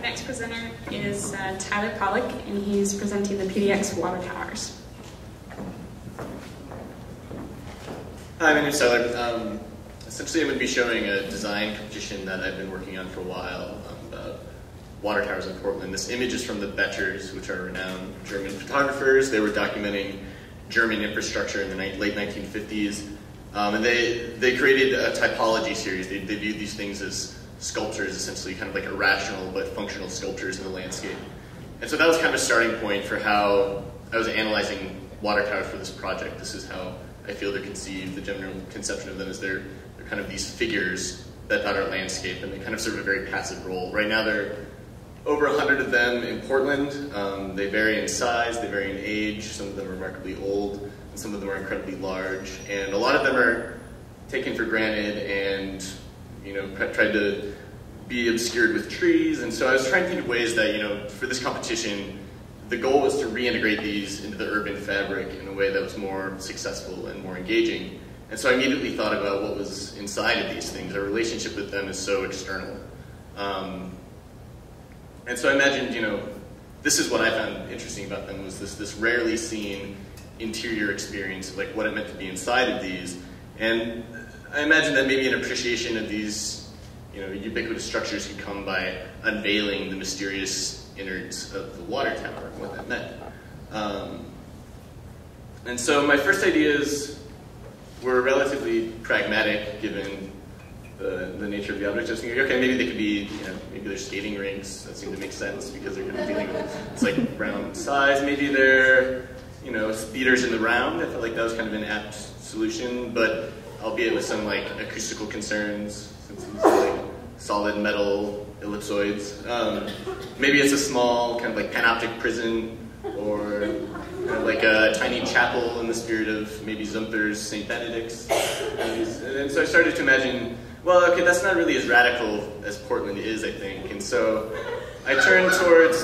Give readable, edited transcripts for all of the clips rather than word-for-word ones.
next presenter is Tyler Polich, and he's presenting the PDX water towers. Hi, my name's Tyler. Essentially, I'm going to be showing a design competition that I've been working on for a while about water towers in Portland. This image is from the Betchers, which are renowned German photographers. They were documenting German infrastructure in the late 1950s. And they created a typology series. They viewed these things as sculptures, essentially, kind of like irrational but functional sculptures in the landscape. And so that was kind of a starting point for how I was analyzing water towers for this project. This is how I feel they're conceived. The general conception of them is they're kind of these figures that dot our landscape, and they kind of serve a very passive role. Right now there are over 100 of them in Portland. They vary in size, they vary in age. Some of them are remarkably old, and some of them are incredibly large. And a lot of them are taken for granted and tried to be obscured with trees. And so I was trying to think of ways that, for this competition, the goal was to reintegrate these into the urban fabric in a way that was more successful and more engaging. And so I immediately thought about what was inside of these things. Our relationship with them is so external. And so I imagined, this is what I found interesting about them, was this rarely seen interior experience of like what it meant to be inside of these. And I imagine that maybe an appreciation of these ubiquitous structures could come by unveiling the mysterious innards of the water tower and what that meant. And so my first ideas were relatively pragmatic, given the nature of the object. I was thinking, okay, maybe they could be, maybe they're skating rinks. That seemed to make sense because they're kind of dealing with, it's like round size. Maybe they're, theaters in the round. I felt like that was kind of an apt solution, but albeit with some like acoustical concerns, since these are like solid metal ellipsoids. Maybe it's a small kind of like panoptic prison, or kind of like a tiny chapel in the spirit of maybe Zumthor's St. Benedict's. And so I started to imagine, well, okay, that's not really as radical as Portland is, I think. And so I turned towards,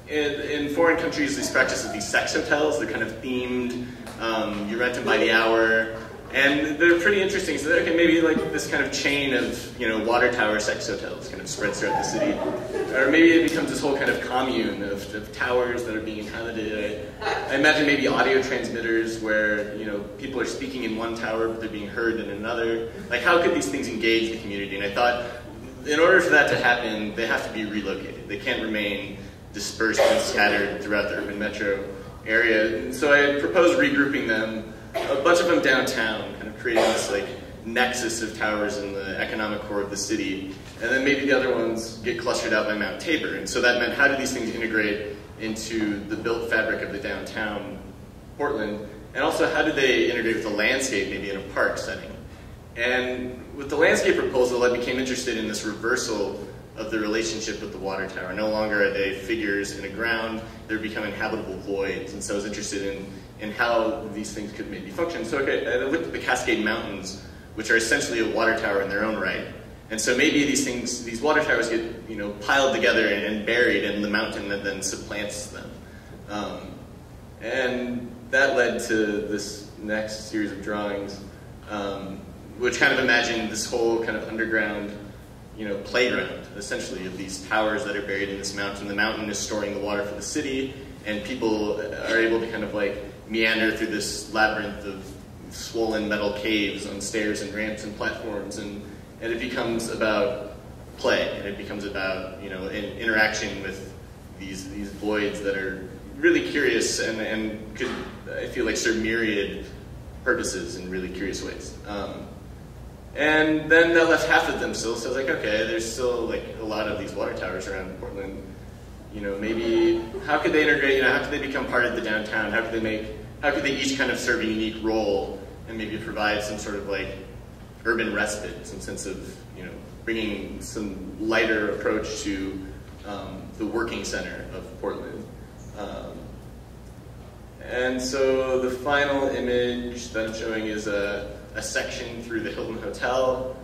in foreign countries, these practices of these sex hotels. They're kind of themed. You rent them by the hour. And they're pretty interesting. So okay, maybe like this kind of chain of water tower sex hotels kind of spreads throughout the city, or maybe it becomes this whole kind of commune of towers that are being inhabited. I imagine maybe audio transmitters where people are speaking in one tower but they're being heard in another. Like how could these things engage the community? And I thought, in order for that to happen, they have to be relocated. They can't remain dispersed and scattered throughout the urban metro area. And so I proposed regrouping them. A bunch of them downtown, kind of creating this like nexus of towers in the economic core of the city, and then maybe the other ones get clustered out by Mount Tabor. And so that meant, how do these things integrate into the built fabric of the downtown Portland, and also how do they integrate with the landscape, maybe in a park setting? And with the landscape proposal, I became interested in this reversal of the relationship with the water tower. No longer are they figures in a ground, they're becoming habitable voids. And so I was interested in how these things could maybe function. So okay, I looked at the Cascade Mountains, which are essentially a water tower in their own right. And so maybe these water towers get piled together and buried in the mountain that then supplants them. And that led to this next series of drawings, which kind of imagined this whole kind of underground playground, essentially, of these towers that are buried in this mountain. The mountain is storing the water for the city, and people are able to kind of like meander through this labyrinth of swollen metal caves on stairs and ramps and platforms, and it becomes about play, and it becomes about an interaction with these voids that are really curious and could, I feel like, serve myriad purposes in really curious ways. And then that left half of them still, so I was like, okay, there's still like a lot of these water towers around Portland. Maybe how could they integrate? How could they become part of the downtown? How could they each kind of serve a unique role and maybe provide some sort of like urban respite, some sense of bringing some lighter approach to the working center of Portland. And so the final image that I'm showing is a section through the Hilton Hotel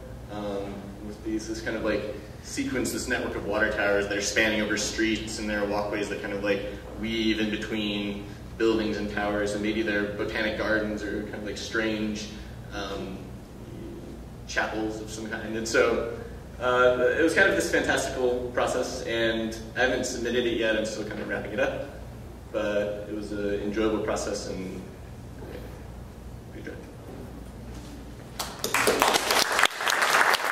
with this kind of like sequence, this network of water towers that are spanning over streets, and there are walkways that kind of like weave in between buildings and towers, and maybe they're botanic gardens or kind of like strange chapels of some kind. And so It was kind of this fantastical process, and I haven't submitted it yet. I'm still kind of wrapping it up, but it was an enjoyable process, and